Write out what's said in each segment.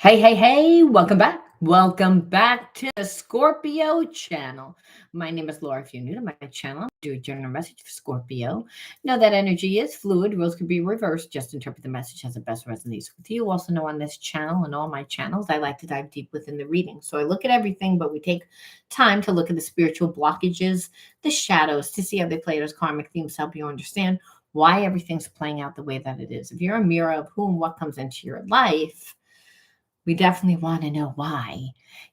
Hey, hey, hey, welcome back. Welcome back to the Scorpio channel. My name is Laura. If you're new to my channel, do a general message for Scorpio. Know that energy is fluid, rules can be reversed. Just interpret the message as it best resonates with you. Also, know on this channel and all my channels, I like to dive deep within the reading. So I look at everything, but we take time to look at the spiritual blockages, the shadows, to see how they play those karmic themes, help you understand why everything's playing out the way that it is. If you're a mirror of who and what comes into your life, we definitely want to know why,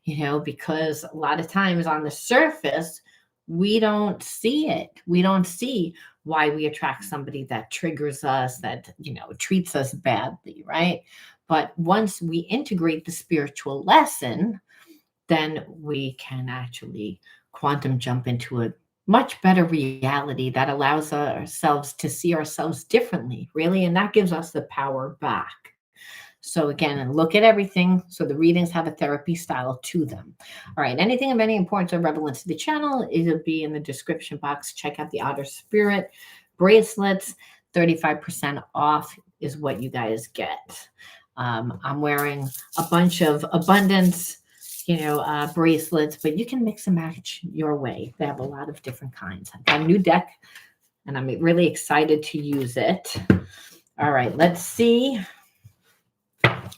because a lot of times on the surface, we don't see it. We don't see why we attract somebody that triggers us, that, treats us badly, right? But once we integrate the spiritual lesson, then we can actually quantum jump into a much better reality that allows ourselves to see ourselves differently, really. And that gives us the power back. So again, look at everything. So the readings have a therapy style to them. All right. Anything of any importance or relevance to the channel, it'll be in the description box. Check out the Outer Spirit bracelets. 35% off is what you guys get. I'm wearing a bunch of abundance, bracelets, but you can mix and match your way. They have a lot of different kinds. I've got a new deck, and I'm really excited to use it. All right. Let's see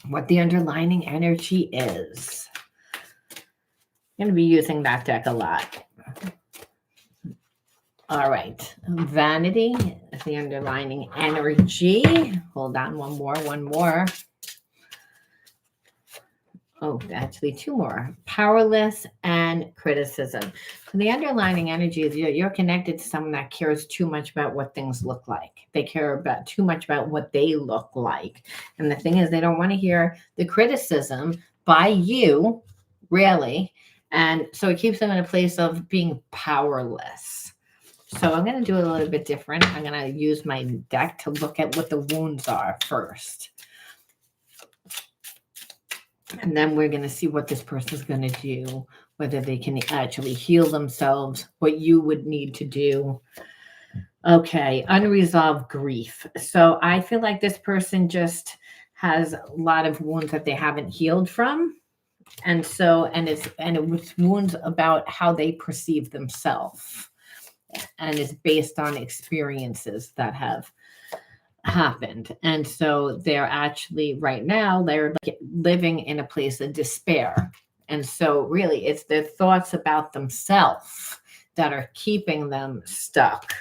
what the underlying energy is. I'm going to be using that deck a lot. All right. Vanity is the underlying energy. Hold on, one more. Oh, actually two more. Powerless and criticism. So the underlying energy is you're connected to someone that cares too much about what things look like. They care about too much about what they look like. And the thing is, they don't want to hear the criticism by you, really. And so it keeps them in a place of being powerless. So I'm going to do it a little bit different. I'm going to use my deck to look at what the wounds are first. And then we're going to see what this person is going to do, whether they can actually heal themselves, what you would need to do. Okay, unresolved grief. So I feel like this person just has a lot of wounds that they haven't healed from. And so, it was wounds about how they perceive themselves. And it's based on experiences that have happened. And so they're actually right now, they're living in a place of despair. And so really it's their thoughts about themselves that are keeping them stuck.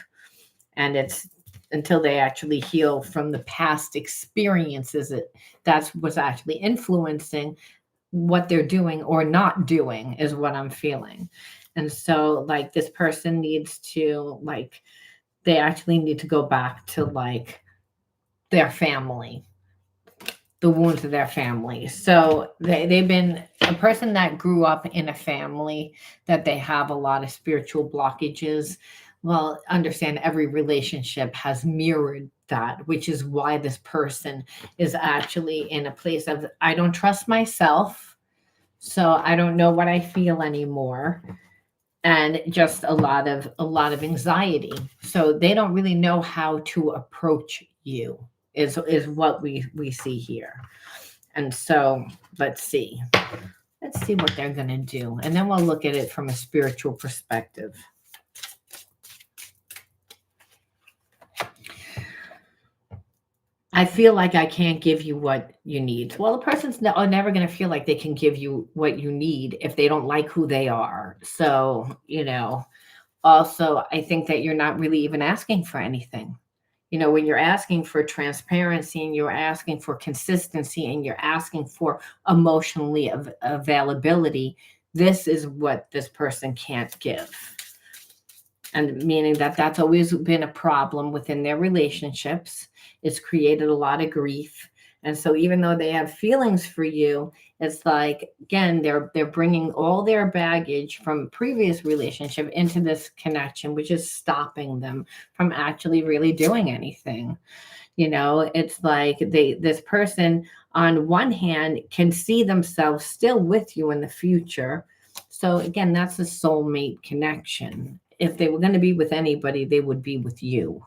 And it's until they actually heal from the past experiences, that's what's actually influencing what they're doing or not doing, is what I'm feeling. And so like this person needs to they actually need to go back to their family, the wounds of their family. So they've been a person that grew up in a family that they have a lot of spiritual blockages. Well, understand every relationship has mirrored that, which is why this person is actually in a place of, I don't trust myself, so I don't know what I feel anymore. And just a lot of anxiety. So they don't really know how to approach you, is what we see here. And so let's see what they're going to do, and then we'll look at it from a spiritual perspective. I feel like I can't give you what you need. Well, the person's never going to feel like they can give you what you need if they don't like who they are. So, also, I think that you're not really even asking for anything. When you're asking for transparency and you're asking for consistency and you're asking for emotionally availability, this is what this person can't give. And meaning that that's always been a problem within their relationships. It's created a lot of grief. And so even though they have feelings for you, it's like, again, they're bringing all their baggage from previous relationship into this connection, which is stopping them from actually really doing anything. It's like this person on one hand can see themselves still with you in the future. So again, that's a soulmate connection. If they were going to be with anybody, they would be with you.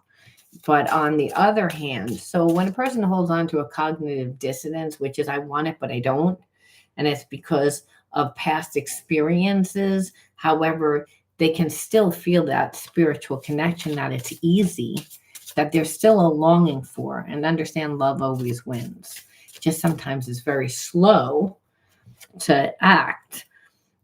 But on the other hand, so when a person holds on to a cognitive dissonance, which is I want it, but I don't, and it's because of past experiences. However, they can still feel that spiritual connection, that it's easy, that there's still a longing for, and understand love always wins. Just sometimes it's very slow to act.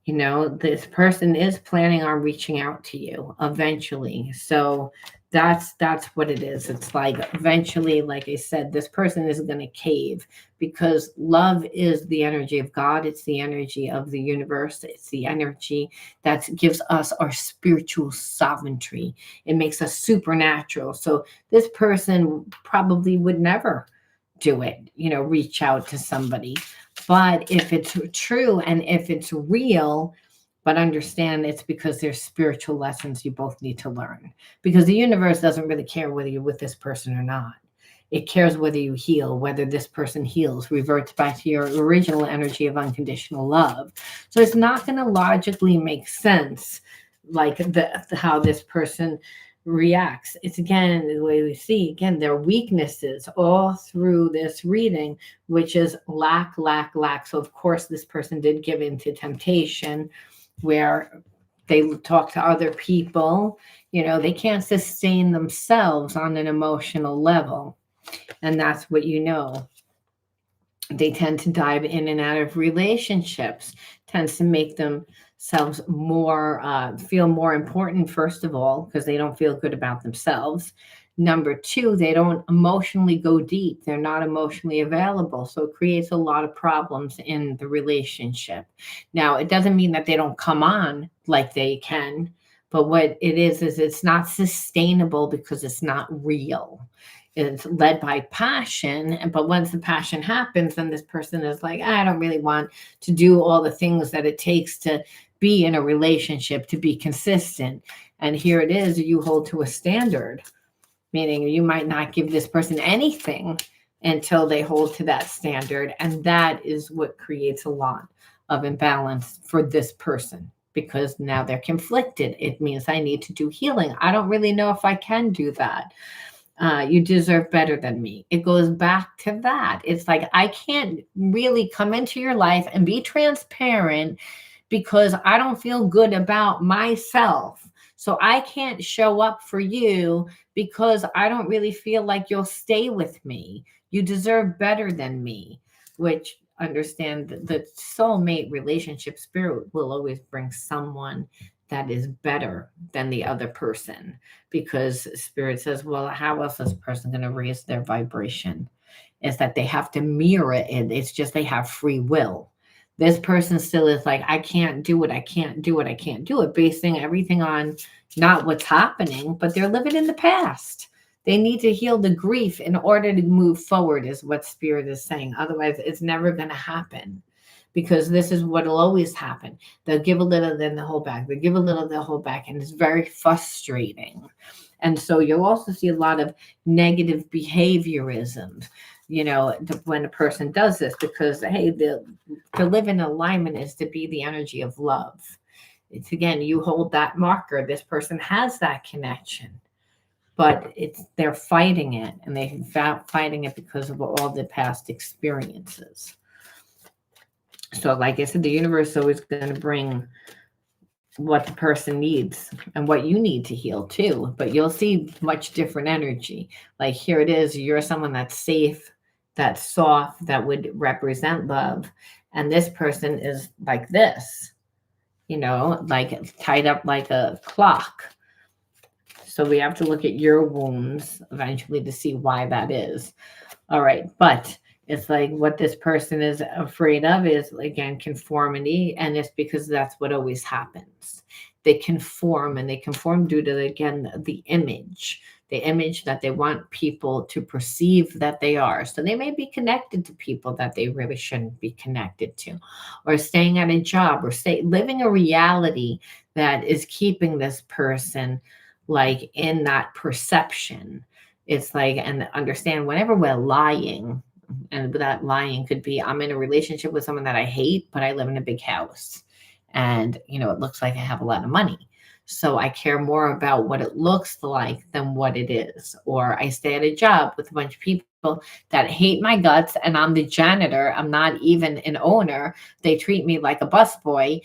This person is planning on reaching out to you eventually. So that's what it is. It's like eventually, like I said, this person is going to cave, because love is the energy of God. It's the energy of the universe. It's the energy that gives us our spiritual sovereignty. It makes us supernatural. So this person probably would never do it, reach out to somebody. But if it's true and if it's real, but understand it's because there's spiritual lessons you both need to learn. Because the universe doesn't really care whether you're with this person or not. It cares whether you heal, whether this person heals, reverts back to your original energy of unconditional love. So it's not going to logically make sense, like how this person reacts. It's again the way we see again their weaknesses all through this reading, which is lack, lack, lack. So of course this person did give into temptation, where they talk to other people. They can't sustain themselves on an emotional level, and that's what they tend to dive in and out of relationships, tends to make themselves more feel more important, first of all, because they don't feel good about themselves. Number two, they don't emotionally go deep. They're not emotionally available. So it creates a lot of problems in the relationship. Now, it doesn't mean that they don't come on like they can, but what it is it's not sustainable because it's not real. It's led by passion, but once the passion happens, then this person is like, I don't really want to do all the things that it takes to be in a relationship, to be consistent. And here it is, you hold to a standard, meaning you might not give this person anything until they hold to that standard. And that is what creates a lot of imbalance for this person, because now they're conflicted. It means I need to do healing. I don't really know if I can do that. You deserve better than me. It goes back to that. It's like, I can't really come into your life and be transparent because I don't feel good about myself. So I can't show up for you because I don't really feel like you'll stay with me. You deserve better than me, which understand that the soulmate relationship spirit will always bring someone that is better than the other person, because spirit says, well, how else is this person going to raise their vibration? Is that they have to mirror it. It's just they have free will. This person still is like, I can't do it. I can't do it. I can't do it. Basing everything on not what's happening, but they're living in the past. They need to heal the grief in order to move forward, is what spirit is saying. Otherwise, it's never going to happen. Because this is what will always happen. They'll give a little, then they'll hold back. They'll give a little, they'll hold back. And it's very frustrating. And so you'll also see a lot of negative behaviorism, when a person does this, because, hey, to live in alignment is to be the energy of love. It's again, you hold that marker. This person has that connection, but they're fighting it, and they're fighting it because of all the past experiences. So like I said, the universe is always going to bring what the person needs and what you need to heal too. But you'll see much different energy. Like here it is, you're someone that's safe, that's soft, that would represent love. And this person is like this, like tied up like a clock. So we have to look at your wounds eventually to see why that is. All right. But it's like what this person is afraid of is, again, conformity. And it's because that's what always happens. They conform, and they conform due to, again, the image that they want people to perceive that they are. So they may be connected to people that they really shouldn't be connected to, or staying at a job, or living a reality that is keeping this person like in that perception. It's like, and understand whenever we're lying, and that lying could be, I'm in a relationship with someone that I hate, but I live in a big house. And, it looks like I have a lot of money. So I care more about what it looks like than what it is. Or I stay at a job with a bunch of people that hate my guts, and I'm the janitor. I'm not even an owner. They treat me like a busboy,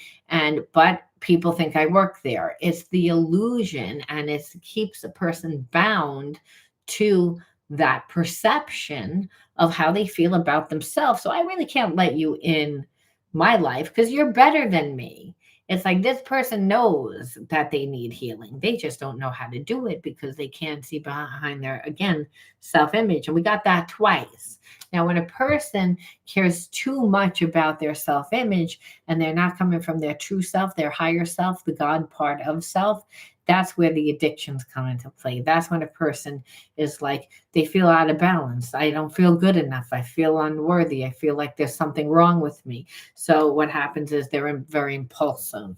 but people think I work there. It's the illusion, and it keeps a person bound to that perception of how they feel about themselves. So I really can't let you in my life because you're better than me. It's like this person knows that they need healing. They just don't know how to do it because they can't see behind their, again, self image. And we got that twice. Now, when a person cares too much about their self image and they're not coming from their true self, their higher self, the God part of self, that's where the addictions come into play. That's when a person is like, they feel out of balance. I don't feel good enough. I feel unworthy. I feel like there's something wrong with me. So what happens is they're very impulsive.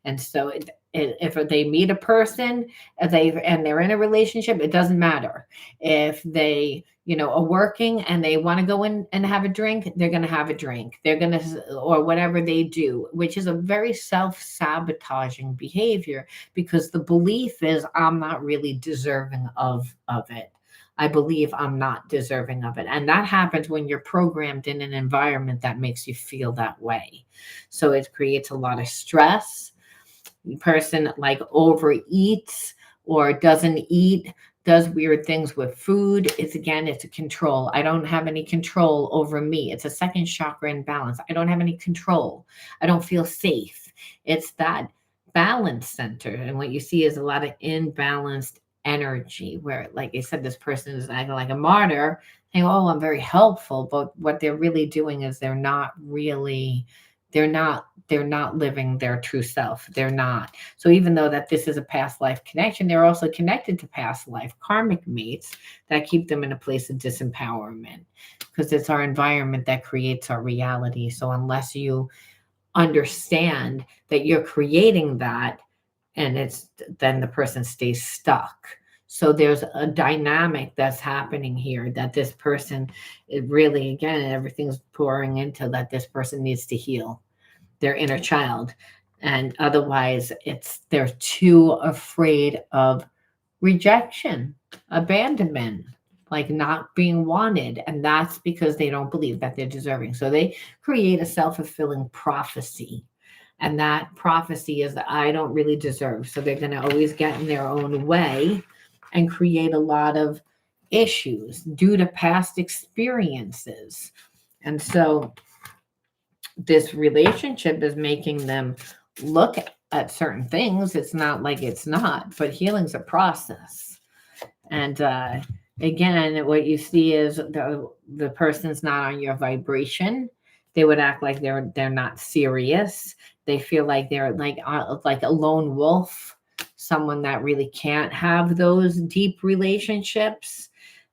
And so if they meet a person and they're in a relationship, it doesn't matter. If they, are working and they want to go in and have a drink, they're going to have a drink. They're going to, or whatever they do, which is a very self-sabotaging behavior because the belief is I'm not really deserving of it. I believe I'm not deserving of it. And that happens when you're programmed in an environment that makes you feel that way. So it creates a lot of stress. The person like overeats or doesn't eat, does weird things with food. It's a control. I don't have any control over me. It's a second chakra imbalance. I don't have any control. I don't feel safe. It's that balance center. And what you see is a lot of imbalanced energy where, like I said, this person is acting like a martyr, saying, oh, I'm very helpful. But what they're really doing is they're not living their true self. They're not. So even though that this is a past life connection, they're also connected to past life karmic mates that keep them in a place of disempowerment because it's our environment that creates our reality. So unless you understand that you're creating that, then the person stays stuck. So there's a dynamic that's happening here that this person, it really, again, everything's pouring into that this person needs to heal their inner child. And otherwise they're too afraid of rejection, abandonment, like not being wanted. And that's because they don't believe that they're deserving. So they create a self-fulfilling prophecy. And that prophecy is that I don't really deserve. So they're going to always get in their own way and create a lot of issues due to past experiences. And so this relationship is making them look at certain things. It's not like it's not, but healing's a process. And again, what you see is the person's not on your vibration. They would act like they're not serious. They feel like they're like a lone wolf, someone that really can't have those deep relationships.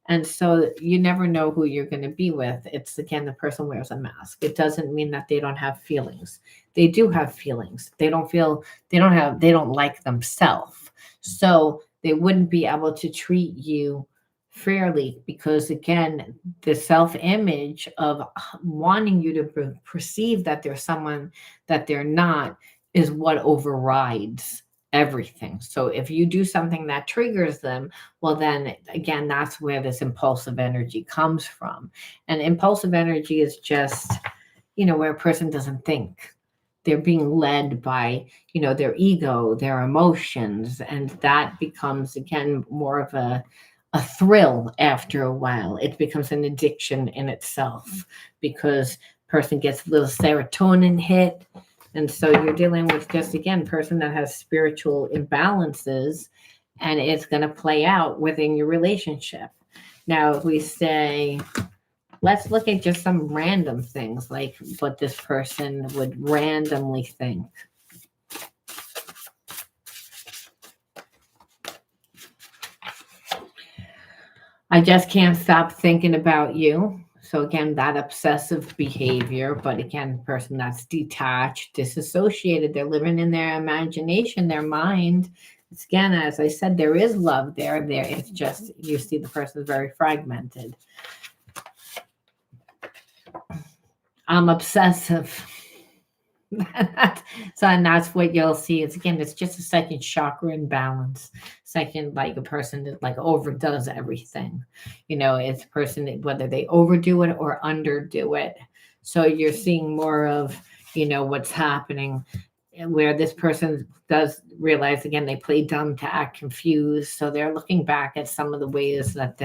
And so you never know who you're going to be with. It's, again, the person wears a mask. It doesn't mean that they don't have feelings. They do have feelings. They don't like themselves. So they wouldn't be able to treat you fairly because, again, the self-image of wanting you to perceive that there's someone that they're not is what overrides everything. So if you do something that triggers them, well, then again, that's where this impulsive energy comes from. And impulsive energy is just, where a person doesn't think. They're being led by, their ego, their emotions, and that becomes, again, more of a thrill after a while. It becomes an addiction in itself because person gets a little serotonin hit. And so you're dealing with just, again, person that has spiritual imbalances, and it's going to play out within your relationship. Now, if we say, let's look at just some random things, like what this person would randomly think. I just can't stop thinking about you. So again, that obsessive behavior, but again, person that's detached, disassociated, they're living in their imagination, their mind. It's, again, as I said, there is love there. It's just, you see the person is very fragmented. I'm obsessive. And that's what you'll see. It's again, it's just a second chakra imbalance. Second, like a person that like overdoes everything. It's a person that whether they overdo it or underdo it. So you're seeing more of, what's happening where this person does realize again they play dumb to act confused, so they're looking back at some of the ways that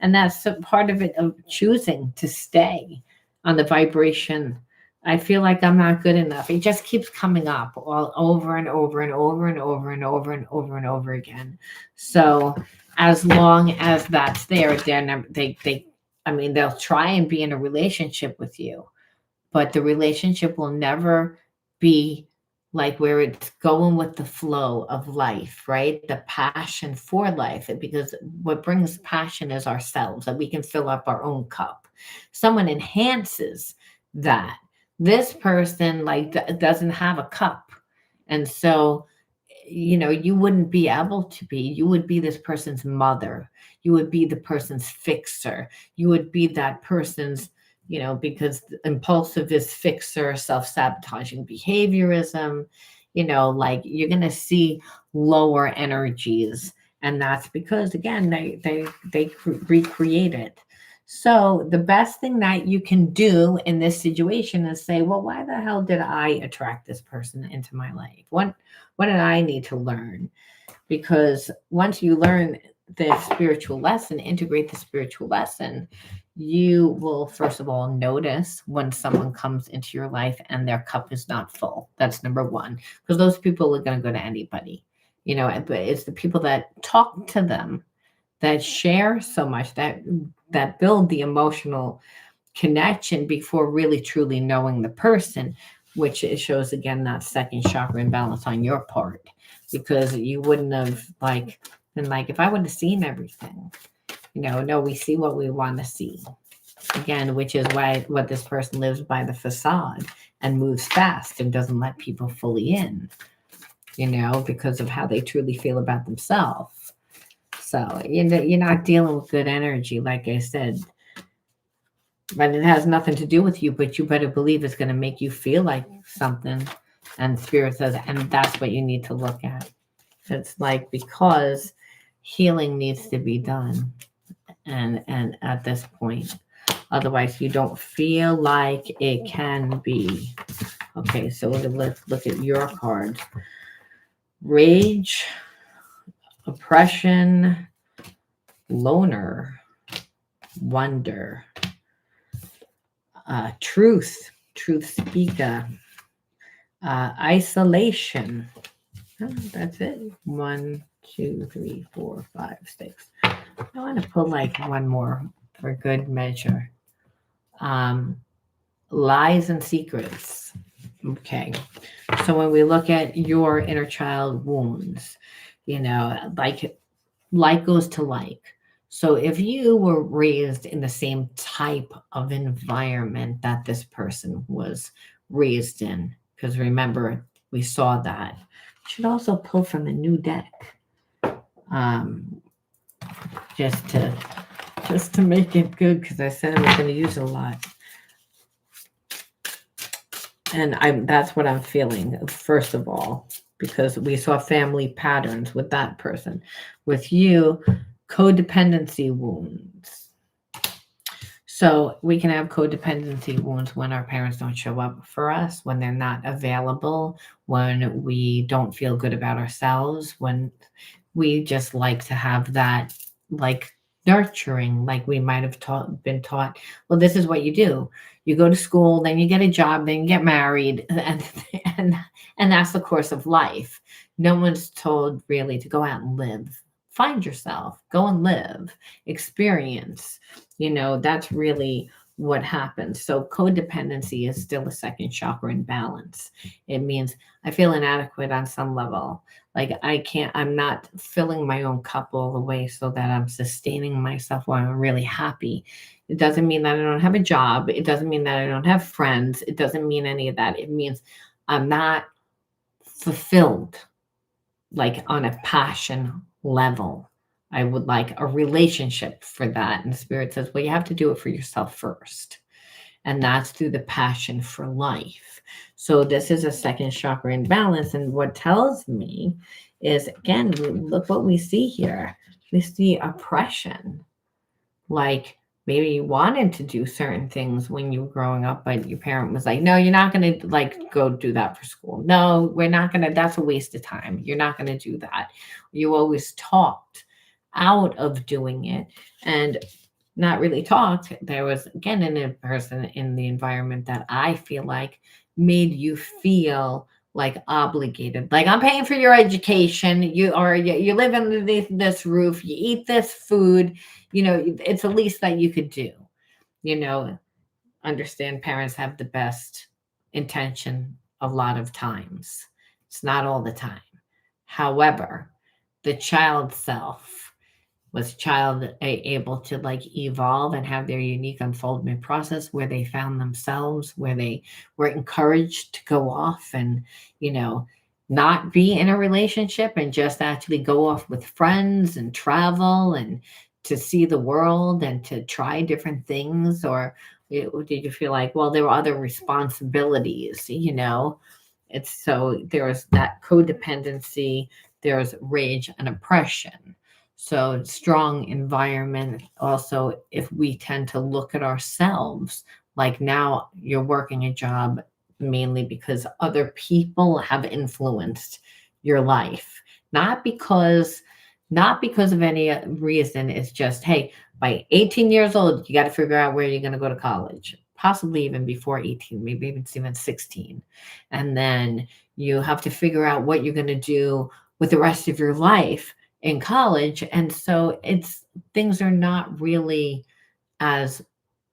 and that's a part of it of choosing to stay on the vibration. I feel like I'm not good enough. It just keeps coming up all over and over and over and over and over and over and over again. So as long as that's there, they I mean, they'll try and be in a relationship with you, but the relationship will never be like where it's going with the flow of life, right? The passion for life, because what brings passion is ourselves, that we can fill up our own cup. Someone enhances that. This person like doesn't have a cup. And so, you wouldn't be able to be, you would be this person's mother. You would be the person's fixer. You would be that person's, because impulsive is fixer, self-sabotaging behaviorism, like you're going to see lower energies. And that's because again, they recreate it. So the best thing that you can do in this situation is say, well, why the hell did I attract this person into my life? What did I need to learn? Because once you learn the spiritual lesson, integrate the spiritual lesson, you will first of all notice when someone comes into your life and their cup is not full. That's number one, because those people are going to go to anybody, but it's the people that talk to them, that share so much, that build the emotional connection before really truly knowing the person, which it shows again that second chakra imbalance on your part, because you wouldn't have been like, if I would have seen everything, no, we see what we want to see again, which is why what this person lives by the facade and moves fast and doesn't let people fully in, because of how they truly feel about themselves. So you're not dealing with good energy, like I said, but it has nothing to do with you, but you better believe it's going to make you feel like something. And spirit says, and that's what you need to look at. It's like, because healing needs to be done. And at this point, otherwise you don't feel like it can be. Okay, so let's look at your cards. Rage, oppression, loner, wonder, truth speaker, isolation. Oh, that's it. 1, 2, 3, 4, 5, 6. I want to pull like one more for good measure. Lies and secrets. Okay. So when we look at your inner child wounds, like goes to like. So if you were raised in the same type of environment that this person was raised in, because remember, we saw that. You should also pull from the new deck. Just to make it good, because I said I was going to use it a lot. And that's what I'm feeling, first of all, because we saw family patterns with that person. With you, codependency wounds. So we can have codependency wounds when our parents don't show up for us, when they're not available, when we don't feel good about ourselves, when we just like to have that like nurturing, like we might have been taught, well, this is what you do. You go to school, then you get a job, then you get married, and that's the course of life. No one's told really to go out and live. Find yourself, go and live, experience. That's really what happens. So codependency is still a second chakra imbalance. It means I feel inadequate on some level. Like I'm not filling my own cup all the way so that I'm sustaining myself while I'm really happy. It doesn't mean that I don't have a job. It doesn't mean that I don't have friends. It doesn't mean any of that. It means I'm not fulfilled, like on a passion level. I would like a relationship for that. And Spirit says, well, you have to do it for yourself first. and that's through the passion for life. So this is a second chakra imbalance, and what tells me is, again, look what we see here. We see oppression. Like, maybe you wanted to do certain things when you were growing up, but your parent was like, no, you're not going to like go do that for school. No, we're not going to, that's a waste of time. You're not going to do that. You always talked out of doing it, and not really talked. There was, again, a person in the environment that I feel like made you feel like obligated. Like, I'm paying for your education. You live underneath this roof. You eat this food. It's the least that you could do. You know, understand parents have the best intention a lot of times. It's not all the time. However, the child self, was child able to like evolve and have their unique unfoldment process where they found themselves, where they were encouraged to go off and, you know, not be in a relationship and just actually go off with friends and travel and to see the world and to try different things? Or did you feel like, well, there were other responsibilities, It's so there's that codependency, there's rage and oppression. So, strong environment. Also, if we tend to look at ourselves, like now you're working a job mainly because other people have influenced your life, not because of any reason. It's just, hey, by 18 years old, you got to figure out where you're going to go to college, possibly even before 18, maybe even 16. And then you have to figure out what you're going to do with the rest of your life in college. And so things are not really as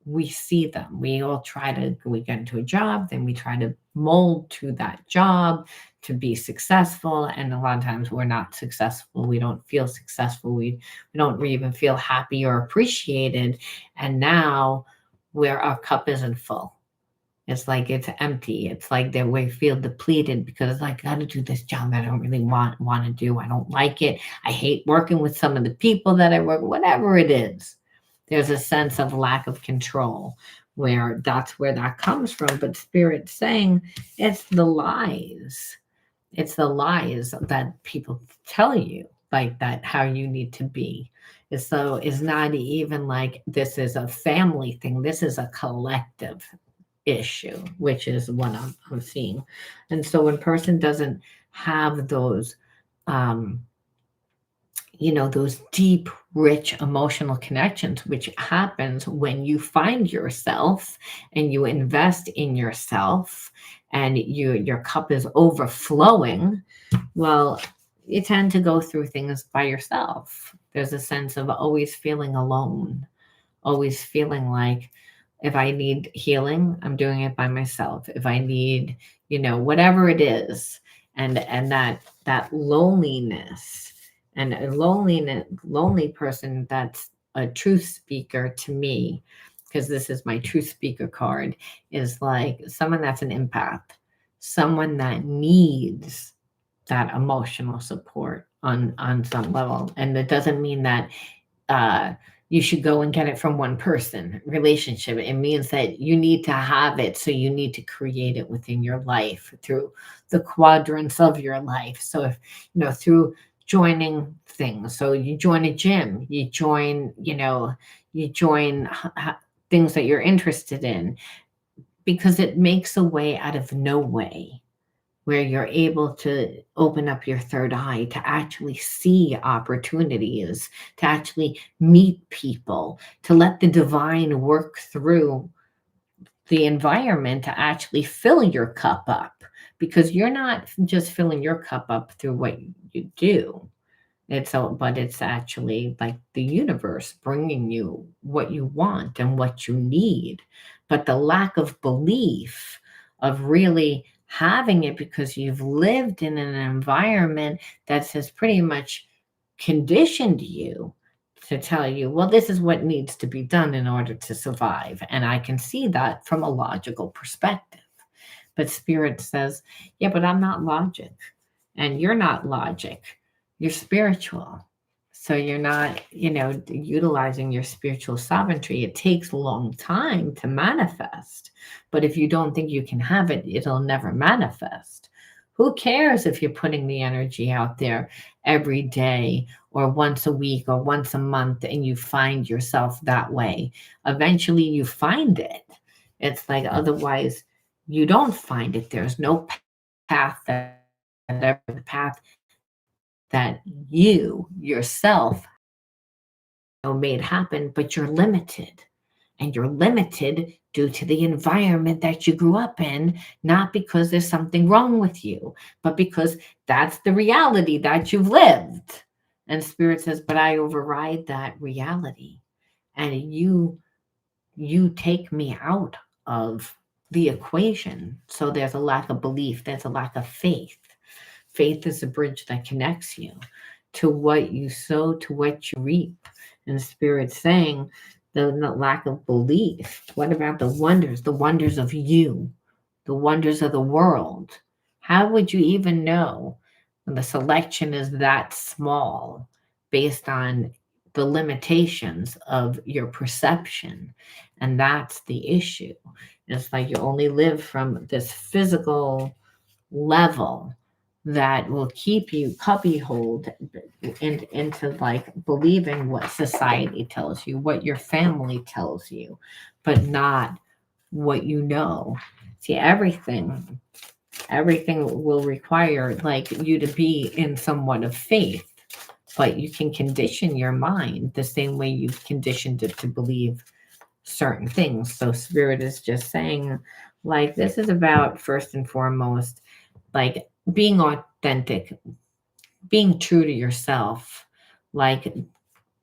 we see them. We get into a job, then we try to mold to that job to be successful. And a lot of times we're not successful. We don't feel successful. We don't even feel happy or appreciated. And now where our cup isn't full. It's like it's empty. It's like that we feel depleted because it's like, I got to do this job that I don't really want to do. I don't like it. I hate working with some of the people that I work with, whatever it is. There's a sense of lack of control where that's where that comes from. But Spirit's saying it's the lies. It's the lies that people tell you, like that, how you need to be. So it's not even like this is a family thing. This is a collective issue, which is what I'm seeing. And so when person doesn't have those, um, those deep, rich emotional connections, which happens when you find yourself and you invest in yourself and your cup is overflowing, well, you tend to go through things by yourself. There's a sense of always feeling alone, always feeling like, if I need healing, I'm doing it by myself. If I need, whatever it is, and that loneliness, and a lonely person, that's a truth speaker to me, because this is my truth speaker card, is like someone that's an empath, someone that needs that emotional support on some level. And it doesn't mean that you should go and get it from one person relationship. It means that you need to have it. So you need to create it within your life through the quadrants of your life. So if, through joining things, so you join a gym, you join things that you're interested in, because it makes a way out of no way, where you're able to open up your third eye to actually see opportunities, to actually meet people, to let the divine work through the environment to actually fill your cup up. Because you're not just filling your cup up through what you do. But it's actually like the universe bringing you what you want and what you need. But the lack of belief of really having it, because you've lived in an environment that has pretty much conditioned you to tell you, well, this is what needs to be done in order to survive. And I can see that from a logical perspective. But Spirit says, yeah, but I'm not logic. And you're not logic. You're spiritual. So you're not, utilizing your spiritual sovereignty. It takes a long time to manifest. But if you don't think you can have it, it'll never manifest. Who cares if you're putting the energy out there every day or once a week or once a month and you find yourself that way? Eventually you find it. It's like otherwise you don't find it. There's no path that ever the path that you yourself made happen, but you're limited. And you're limited due to the environment that you grew up in, not because there's something wrong with you, but because that's the reality that you've lived. And Spirit says, but I override that reality. And you take me out of the equation. So there's a lack of belief, there's a lack of faith. Faith is a bridge that connects you to what you sow, to what you reap. And Spirit saying the lack of belief. What about the wonders of you, the wonders of the world? How would you even know when the selection is that small based on the limitations of your perception? And that's the issue. It's like you only live from this physical level that will keep you cubbyholed into like believing what society tells you, what your family tells you, but not what you know. See, everything will require like you to be in somewhat of faith, but you can condition your mind the same way you've conditioned it to believe certain things. So Spirit is just saying, like, this is about first and foremost, like being authentic, being true to yourself. Like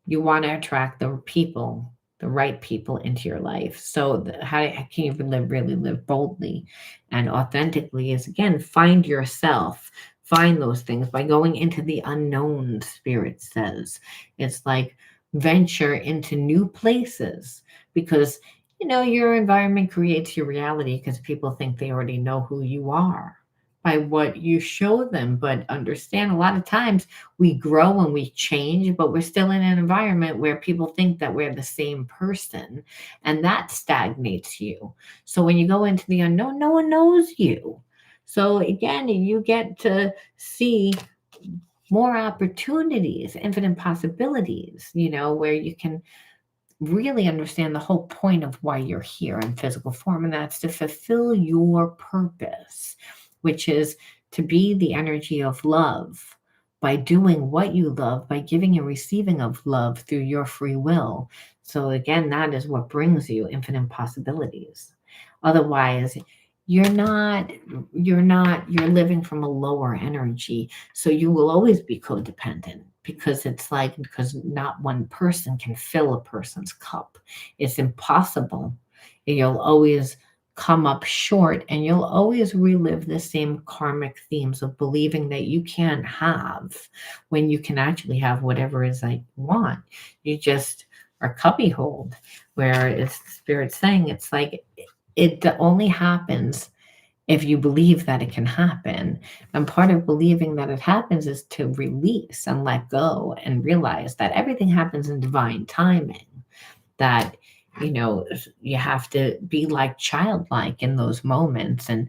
you want to attract the people, the right people into your life. So how can you really live boldly and authentically is again, find yourself, find those things by going into the unknown. Spirit says it's like venture into new places because your environment creates your reality because people think they already know who you are by what you show them. But understand a lot of times we grow and we change, but we're still in an environment where people think that we're the same person, and that stagnates you. So when you go into the unknown, no one knows you. So again, you get to see more opportunities, infinite possibilities, where you can really understand the whole point of why you're here in physical form, and that's to fulfill your purpose, which is to be the energy of love by doing what you love, by giving and receiving of love through your free will. So again, that is what brings you infinite possibilities. Otherwise, you're living from a lower energy. So you will always be codependent because not one person can fill a person's cup. It's impossible. You'll always come up short and you'll always relive the same karmic themes of believing that you can't have when you can actually have whatever it is that you want. You just are cubbyholed, where it's Spirit saying it's like it only happens if you believe that it can happen. And part of believing that it happens is to release and let go and realize that everything happens in divine timing, that you have to be like childlike in those moments and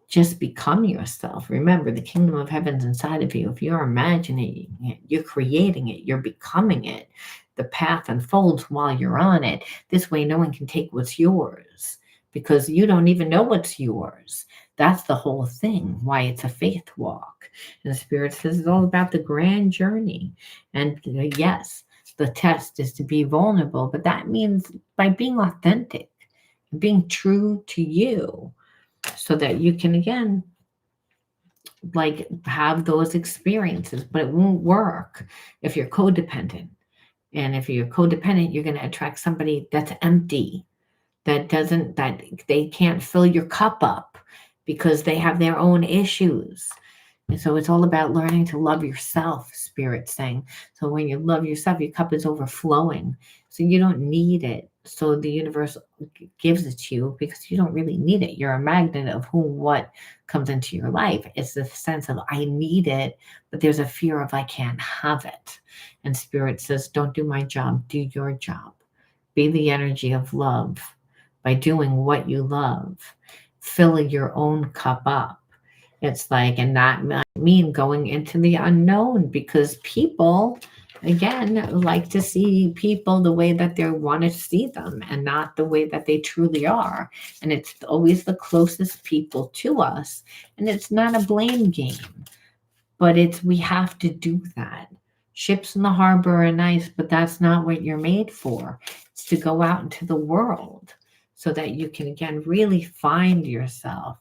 just become yourself. Remember, the kingdom of heaven's inside of you. If you're imagining it, you're creating it, you're becoming it. The path unfolds while you're on it. This way, no one can take what's yours because you don't even know what's yours. That's the whole thing, why it's a faith walk. And the Spirit says it's all about the grand journey. And yes, the test is to be vulnerable, but that means by being authentic, being true to you, so that you can again like have those experiences. But it won't work if you're codependent. And if you're codependent, you're going to attract somebody that's empty, that they can't fill your cup up because they have their own issues. And so it's all about learning to love yourself, Spirit saying. So when you love yourself, your cup is overflowing. So you don't need it So the universe gives it to you because you don't really need it. You're a magnet of who, what comes into your life. It's the sense of I need it, but there's a fear of I can't have it. And Spirit says, don't do my job, do your job. Be the energy of love by doing what you love, filling your own cup up. It's like, and that might mean going into the unknown because people, again, like to see people the way that they want to see them and not the way that they truly are. And it's always the closest people to us. And it's not a blame game, but it's we have to do that. Ships in the harbor are nice, but that's not what you're made for. It's to go out into the world so that you can again really find yourself.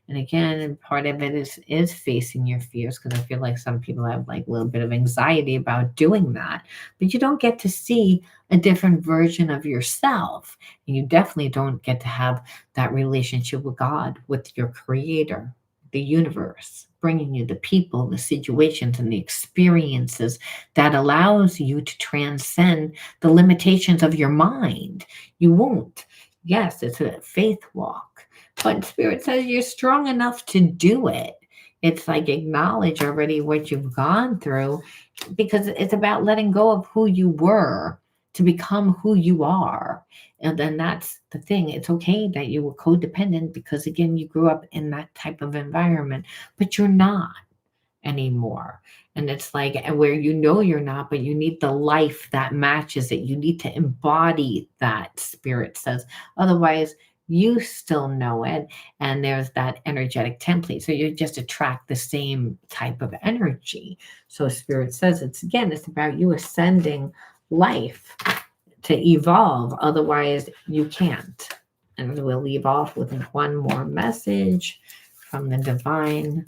And again, part of it is facing your fears because I feel like some people have like a little bit of anxiety about doing that, but you don't get to see a different version of yourself. And you definitely don't get to have that relationship with God, with your creator, the universe, bringing you the people, the situations, and the experiences that allows you to transcend the limitations of your mind. You won't. Yes, it's a faith walk, but Spirit says you're strong enough to do it. It's like acknowledge already what you've gone through because it's about letting go of who you were to become who you are. And then that's the thing. It's okay that you were codependent because, again, you grew up in that type of environment, but you're not anymore. And it's like, and where you know you're not, but you need the life that matches it. You need to embody that, Spirit says. Otherwise, you still know it. And there's that energetic template. So you just attract the same type of energy. So Spirit says it's again, it's about you ascending life to evolve. Otherwise, you can't. And we'll leave off with one more message from the divine.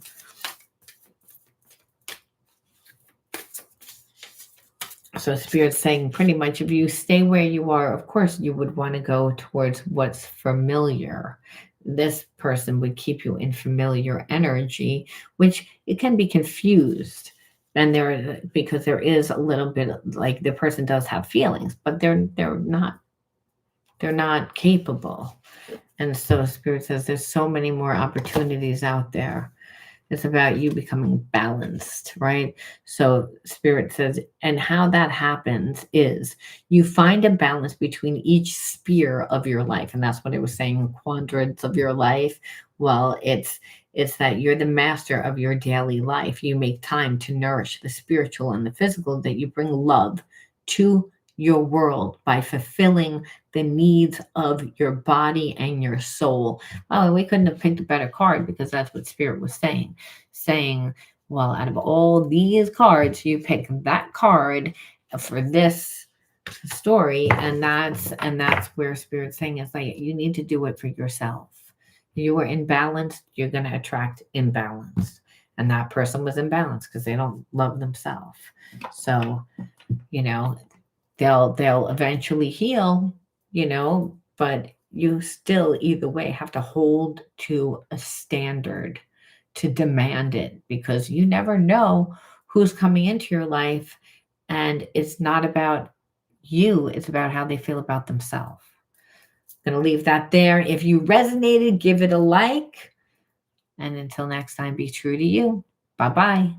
So Spirit's saying pretty much if you stay where you are, of course you would want to go towards what's familiar. This person would keep you in familiar energy, which it can be confused. And there because there is a little bit like the person does have feelings, but they're not capable. And so Spirit says there's so many more opportunities out there. It's about you becoming balanced, right? So Spirit says, and how that happens is you find a balance between each sphere of your life. And that's what it was saying, quadrants of your life. Well, it's that you're the master of your daily life. You make time to nourish the spiritual and the physical, that you bring love to your world by fulfilling the needs of your body and your soul. Oh, we couldn't have picked a better card because that's what Spirit was saying, well, out of all these cards, you pick that card for this story, and that's where Spirit's saying it's like you need to do it for yourself. You are imbalanced, you're going to attract imbalance. And that person was imbalanced because they don't love themselves. So, you know, they'll eventually heal, but you still either way have to hold to a standard to demand it because you never know who's coming into your life, and it's not about you, it's about how they feel about themselves. I'm going to leave that there. If you resonated, give it a like, and until next time, be true to you. Bye-bye.